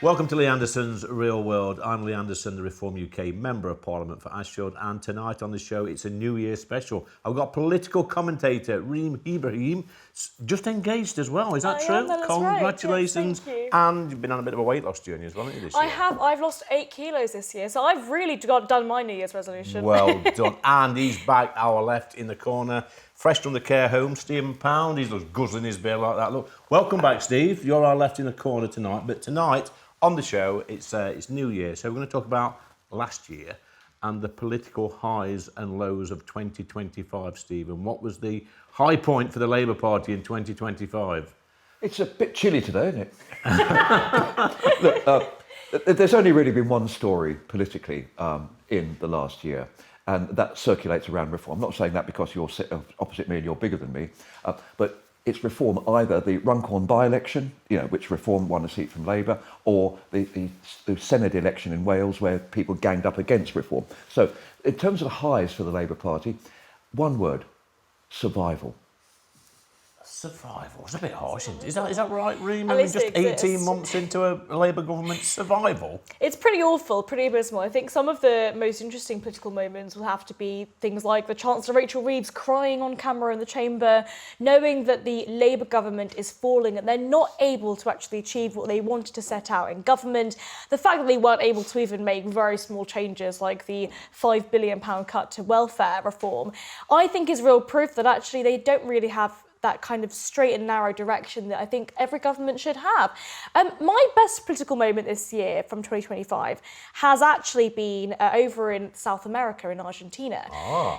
Welcome to Lee Anderson's Real World. I'm Lee Anderson, the Reform UK Member of Parliament for Ashfield, and tonight on the show it's a New Year special. I've got political commentator Reem Ibrahim, just engaged as well. Is that true? That is Congratulations. Right. Yes, thank you. And you've been on a bit of a weight loss journey as well, haven't you, this year? I have. I've lost 8 kilos this year, so I've really done my New Year's resolution. Well done. And he's back, our left in the corner, fresh from the care home, Stephen Pound. He's just guzzling his beer like that. Look, welcome back, Steve. You're our left in the corner tonight, but tonight on the show, it's New Year, so we're going to talk about last year and the political highs and lows of 2025, Stephen. What was the high point for the Labour Party in 2025? It's a bit chilly today, isn't it? Look, there's only really been one story politically in the last year, and that circulates around reform. I'm not saying that because you're opposite me and you're bigger than me, but it's reform, either the Runcorn by-election, which Reform won a seat from Labour, or the Senedd election in Wales, where people ganged up against Reform. So, in terms of highs for the Labour Party, one word: survival. Survival. It's a bit harsh, isn't it? Is that right, Reem? At least Just it exists. 18 months into a Labour government, survival? It's pretty awful, pretty abysmal. I think some of the most interesting political moments will have to be things like the Chancellor Rachel Reeves crying on camera in the chamber, knowing that the Labour government is falling and they're not able to actually achieve what they wanted to set out in government. The fact that they weren't able to even make very small changes like the £5 billion cut to welfare reform, I think is real proof that actually they don't really have that kind of straight and narrow direction that I think every government should have. My best political moment this year from 2025 has actually been over in South America, in Argentina.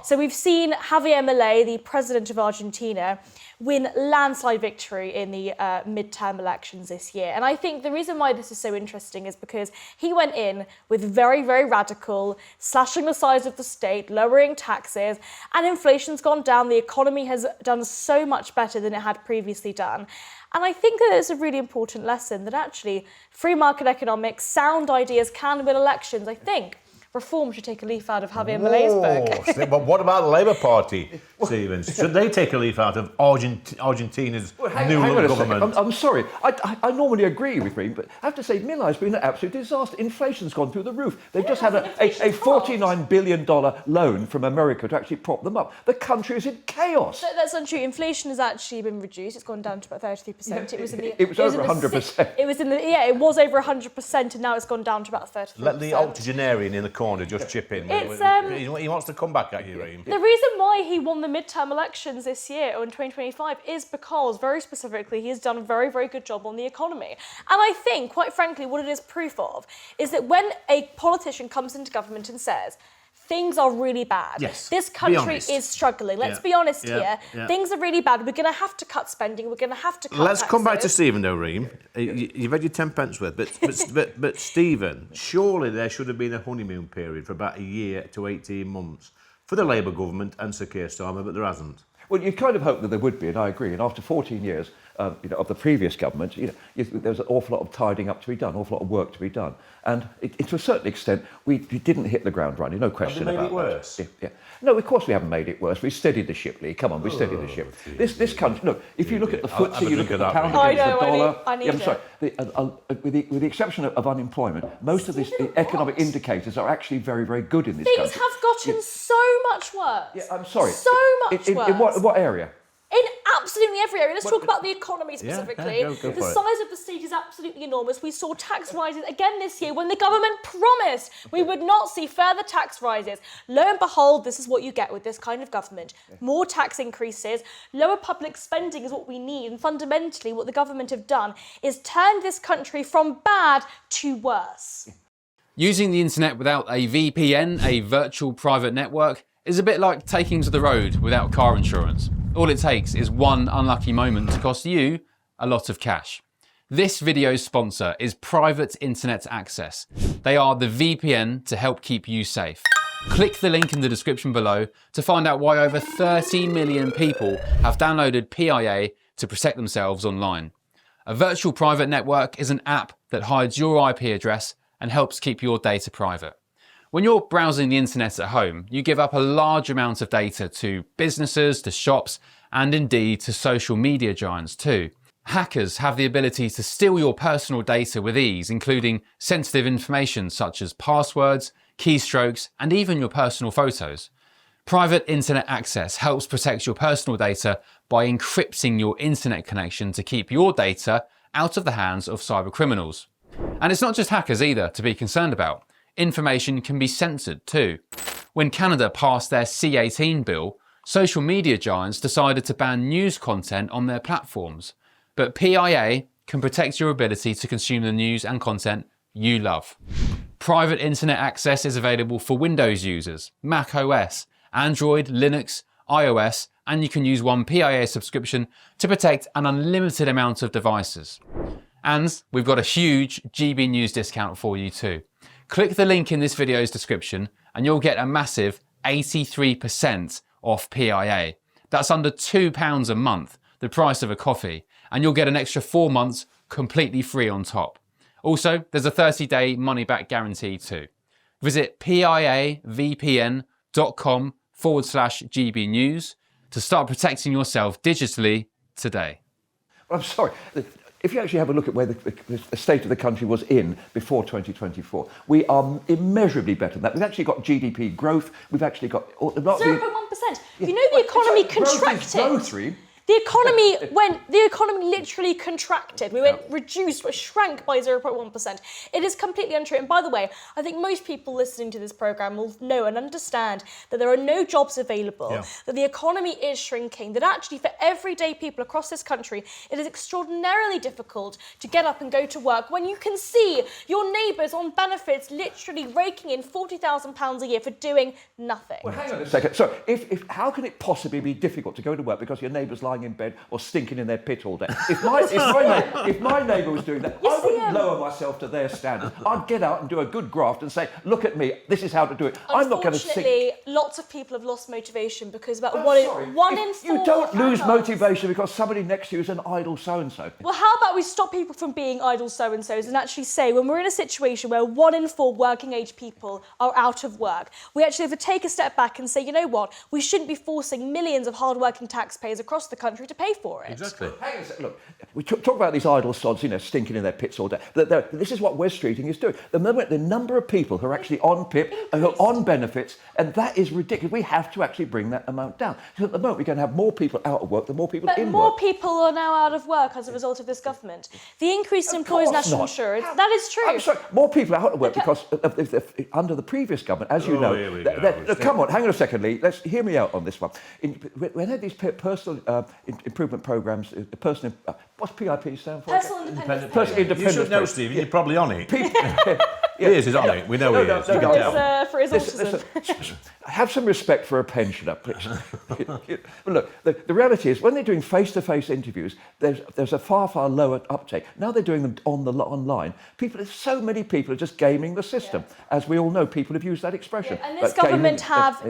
So we've seen Javier Milei, the president of Argentina, win landslide victory in the midterm elections this year. And I think the reason why this is so interesting is because he went in with very, very radical, slashing the size of the state, lowering taxes, and inflation's gone down. The economy has done so much better than it had previously done. And I think that it's a really important lesson that actually free market economics, sound ideas can win elections. I think Reform should take a leaf out of Javier Milei's book. But what about the Labour Party, Stephen? Should they take a leaf out of Argentina's new government? I'm sorry. I normally agree with Reem, but I have to say Milei's been an absolute disaster. Inflation's gone through the roof. They've just had a $49 billion loan from America to actually prop them up. The country is in chaos. That's untrue. Inflation has actually been reduced. It's gone down to about 33%. It was over 100%. It was over 100%, and now it's gone down to about 33%. Let the octogenarian in the corner just chip in. He wants to come back at you, Reem. The reason why he won the midterm elections this year, or in 2025, is because, very specifically, he has done a very, very good job on the economy. And I think, quite frankly, what it is proof of is that when a politician comes into government and says, things are really bad. Yes, this country is struggling. Let's be honest here. Things are really bad. We're going to have to cut spending. We're going to have to cut Let's taxes. come back to Stephen, though, Reem. You've had your 10 pence worth, but Stephen, surely there should have been a honeymoon period for about a year to 18 months for the Labour government and Sir Keir Starmer, but there hasn't. Well, you kind of hope that there would be, and I agree. And after 14 years of the previous government, there's an awful lot of tidying up to be done, an awful lot of work to be done. And to a certain extent, we didn't hit the ground running, no question about that. Have they made it worse? Yeah. No, of course we haven't made it worse. We steadied the ship, Lee. Come on, we steadied the ship. This country, look, if you look at the FTSE, you look at the pound against the dollar. I'm sorry. With the exception of unemployment, most of the economic indicators are actually very, very good in this country. Things have gotten so much worse. Yeah, I'm sorry. So much worse. In what area? In absolutely every area. Let's talk about the economy specifically. Go the size of the state is absolutely enormous. We saw tax rises again this year when the government promised we would not see further tax rises. Lo and behold, this is what you get with this kind of government. More tax increases, lower public spending is what we need. And fundamentally, what the government have done is turned this country from bad to worse. Using the internet without a VPN, a virtual private network, is a bit like taking to the road without car insurance. All it takes is one unlucky moment to cost you a lot of cash. This video's sponsor is Private Internet Access. They are the VPN to help keep you safe. Click the link in the description below to find out why over 30 million people have downloaded PIA to protect themselves online. A virtual private network is an app that hides your IP address and helps keep your data private. When you're browsing the internet at home, you give up a large amount of data to businesses, to shops, and indeed to social media giants too. Hackers have the ability to steal your personal data with ease, including sensitive information such as passwords, keystrokes, and even your personal photos. Private internet access helps protect your personal data by encrypting your internet connection to keep your data out of the hands of cyber criminals. And it's not just hackers either to be concerned about. Information can be censored too. When Canada passed their C18 bill, social media giants decided to ban news content on their platforms. But PIA can protect your ability to consume the news and content you love. Private internet access is available for Windows users, Mac OS, Android, Linux, iOS, and you can use one PIA subscription to protect an unlimited amount of devices. And we've got a huge GB News discount for you too. Click the link in this video's description and you'll get a massive 83% off PIA. That's under £2 a month, the price of a coffee, and you'll get an extra 4 months completely free on top. Also, there's a 30-day money-back guarantee too. Visit piavpn.com/GB News to start protecting yourself digitally today. I'm sorry. If you actually have a look at where the state of the country was in before 2024, we are immeasurably better than that. We've actually got GDP growth. We've actually got 0.1%. You know the economy contracted. The economy literally contracted. We went reduced, or shrank by 0.1%. It is completely untrue. And by the way, I think most people listening to this programme will know and understand that there are no jobs available, that the economy is shrinking, that actually for everyday people across this country, it is extraordinarily difficult to get up and go to work when you can see your neighbours on benefits literally raking in £40,000 a year for doing nothing. Well, hang on a second. So, how can it possibly be difficult to go to work because your neighbour's lying in bed or stinking in their pit all day? If my neighbour was doing that, I wouldn't lower myself to their standard. I'd get out and do a good graft and say, look at me, this is how to do it. I'm not going to sink. Unfortunately, lots of people have lost motivation because about one in four. You don't lose motivation because somebody next to you is an idle so-and-so. Well, how about we stop people from being idle so-and-sos and actually say when we're in a situation where 1 in 4 working age people are out of work, we actually have to take a step back and say, you know what, we shouldn't be forcing millions of hard-working taxpayers across the country to pay for it. Exactly. Hang on a second. Look, we talk about these idle sods, stinking in their pits all day. This is what West Streeting is doing. The number of people who are actually on PIP, who are on benefits, and that is ridiculous. We have to actually bring that amount down. So at the moment, we're going to have more people out of work than more people in work. But more people are now out of work as a result of this government. The increase in employers' national insurance, that is true. I'm sorry, more people are out of work because under the previous government, as you know. Come on, hang on a second, Lee. Let's hear me out on this one. When they had these personal improvement programs, what's PIP stand for? Personal independence. Personal independence. You should know, Stephen. You're probably on it. He is on it. We know he is. You can tell. For his autism. Listen, have some respect for a pensioner, please. Look, the reality is when they're doing face-to-face interviews, there's a far lower uptake. Now they're doing them online. So many people are just gaming the system. As we all know, people have used that expression. And this government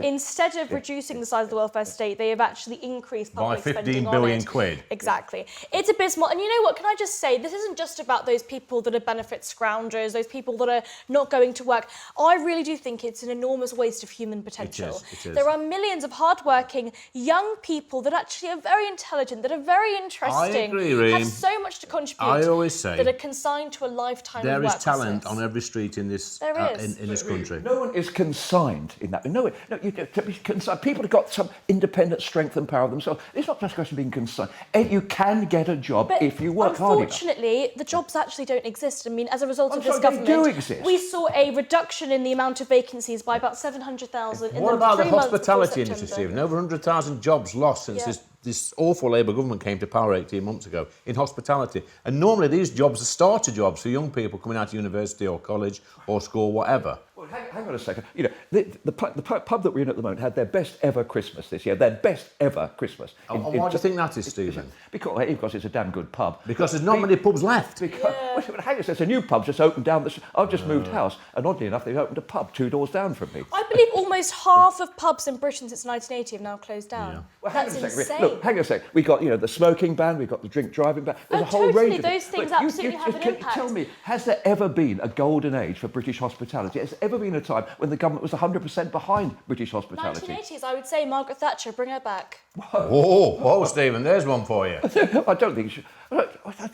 instead of reducing the size of the welfare state, they have actually increased public spending by 15 on billion it. quid. Exactly. It's abysmal. And you know what, can I just say, this isn't just about those people that are benefit scroungers, those people that are not going to work. I really do think it's an enormous waste of human potential. It is. There are millions of hardworking young people that actually are very intelligent, that are very interesting, I agree, Reem. have so much to contribute. I always say that are consigned to a lifetime there of is worklessness. talent on every street in this in this country. No one is consigned in that. No, you to be consigned. People have got some independent strength and power of themselves. It's not just a question of being consigned. You can get a job if you work hard enough. Unfortunately, the jobs actually don't exist. I mean, as a result of this They government, do exist. we saw a reduction in the amount of vacancies by about 700,000 in What the about the 3 months before hospitality September. industry, Stephen? Over 100,000 jobs lost since this awful Labour government came to power 18 months ago in hospitality. And normally these jobs are starter jobs for young people coming out of university or college or school, whatever. Well, hang on a second. The pub that we're in at the moment had their best ever Christmas this year. Their best ever Christmas. And why do you think that is, Stephen? Because it's a damn good pub. Because there's not many pubs left. Well, hang on, there's a new pub just opened down the... I've just moved house, and oddly enough, they've opened a pub 2 doors down from me. I believe almost half of pubs in Britain since 1980 have now closed down. Yeah. Well, That's hang on a second. insane. Look, hang on a second. We got, the smoking ban, we've got the drink driving ban. There's a whole totally, range of those things But absolutely have an can impact. You tell me, has there ever been a golden age for British hospitality? Has there ever been a time when the government was 100% behind British hospitality? 1980s, I would say Margaret Thatcher, bring her back. Whoa, Stephen, there's one for you. I don't think...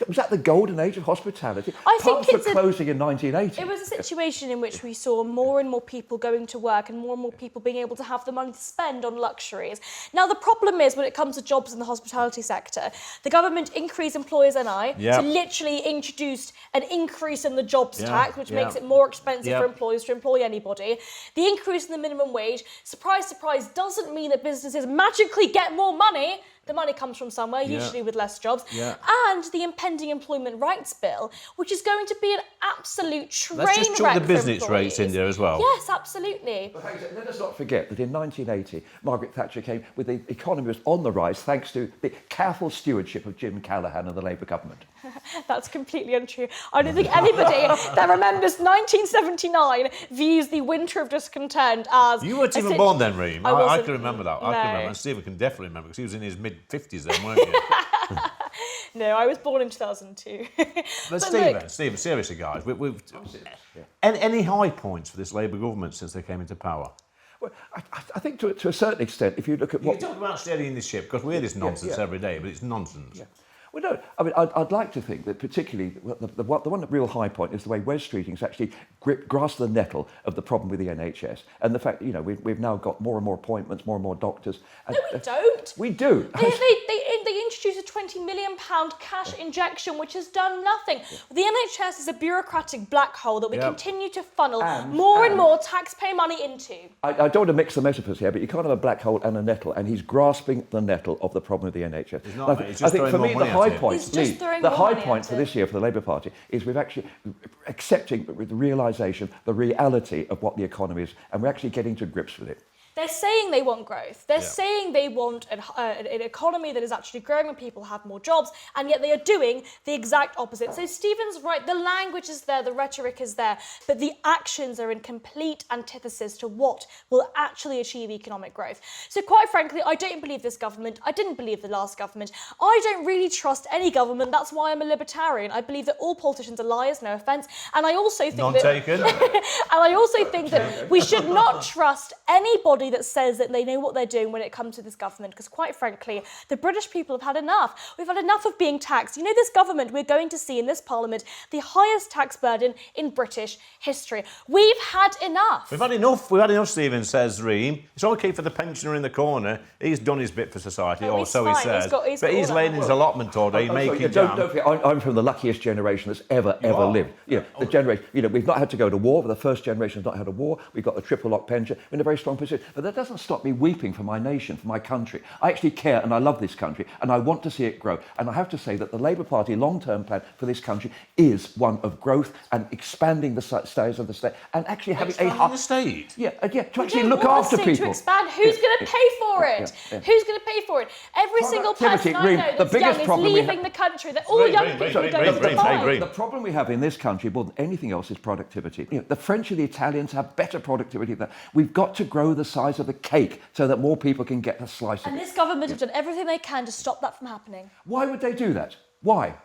Was that the golden age of hospitality? I think Pubs were it's a- closing in 1980. It was a situation in which we saw more and more people going to work and more people being able to have the money to spend on luxuries. Now, the problem is when it comes to jobs in the hospitality sector, the government increased employers' NI, Yep. so literally introduced an increase in the jobs Yeah, tax, which yeah. makes it more expensive Yep. for employers to employ anybody. The increase in the minimum wage, surprise, surprise, doesn't mean that businesses magically get more money. The money comes from somewhere, Yeah. usually with less jobs. Yeah. And the impending employment rights bill, which is going to be an absolute train wreck. Let's just chuck the for business employees. rates in there as well. Yes, absolutely. But hang on, let us not forget that in 1980, Margaret Thatcher came with the economy was on the rise thanks to the careful stewardship of Jim Callaghan and the Labour government. That's completely untrue. I don't think anybody that remembers 1979 views the winter of discontent as... You weren't even a born then, Reem. I I wasn't. can remember that. I No. can remember. And Stephen can definitely remember because he was in his mid-50s then, weren't you? No, I was born in 2002. But look, Stephen, seriously, guys, any high points for this Labour government since they came into power? Well, I think to a certain extent, if you look at You what... talk about steadying the ship because we hear this nonsense yeah. every day, but it's nonsense. Well, no, I mean, I'd like to think that particularly the one real high point is the way Wes Streeting's actually grasped the nettle of the problem with the NHS and the fact that, we've now got more and more appointments, more and more doctors. And, no, we don't. We do. They introduced a £20 million cash injection, which has done nothing. The NHS is a bureaucratic black hole that we continue to funnel more and more taxpayer money into. I don't want to mix the metaphors here, but you can't have a black hole and a nettle, and he's grasping the nettle of the problem with the NHS. He's not, he's just I think for throwing me, more the money high at it. point, He's just Lee, throwing the more high money point at for it. this year for the Labour Party is we've actually accepting with the realisation, the reality of what the economy is, and we're actually getting to grips with it. They're saying they want growth. They're saying they want an economy that is actually growing and people have more jobs, and yet they are doing the exact opposite. So Stephen's right, the language is there, the rhetoric is there, but the actions are in complete antithesis to what will actually achieve economic growth. So quite frankly, I don't believe this government. I didn't believe the last government. I don't really trust any government. That's why I'm a libertarian. I believe that all politicians are liars, no offence. And I also think None that... taken. And I also think that we should not trust anybody that says that they know what they're doing when it comes to this government, because quite frankly, the British people have had enough. We've had enough of being taxed. This government, we're going to see in this parliament the highest tax burden in British history. We've had enough. We've had enough, Stephen, says Reem. It's okay for the pensioner in the corner. He's done his bit for society, or he's so he fine. says. He's got but he's all laying that. his allotment all day, making jam. Don't forget, I'm from the luckiest generation that's ever are? lived. The generation, we've not had to go to war. The first generation has not had a war. We've got the triple lock pension. We're in a very strong position. But that doesn't stop me weeping for my nation, for my country. I actually care and I love this country and I want to see it grow. And I have to say that the Labour Party long-term plan for this country is one of growth and expanding the size of the state and actually having Expanding the state. to actually We don't look want after the state people. to expand. Who's going to pay for it? Who's going to pay for it? Every single Productivity, person I Reem, know the that's biggest young is problem we leaving have- the country. That all Reem, young Reem, people Reem, are going Reem, to Reem, Dubai. Reem. The problem we have in this country more than anything else is productivity. The French and the Italians have better productivity than we've got to grow the size of the cake so that more people can get a slice of And it. this government have done everything they can to stop that from happening. Why would they do that? Why?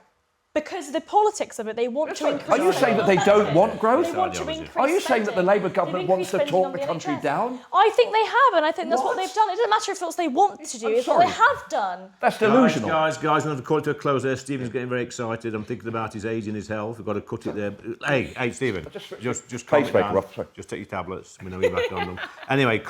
Because the politics of it, they want to increase... Are you saying that they don't want growth? They want to Ideology. increase Are you saying that the spending. Labour government They've wants to increased talk spending the on country NHS. down? I think they have, and I think that's what What? they've done. It doesn't matter if it's what they want to do, I'm it's what they sorry. have done. That's delusional. Guys, I'm going to call it to a close there. Stephen's getting very excited. I'm thinking about his age and his health. We've got to cut it there. Hey, Stephen, just calm it Pacemaker down. off, sorry. Just take your tablets. We know you're back on them. Anyway,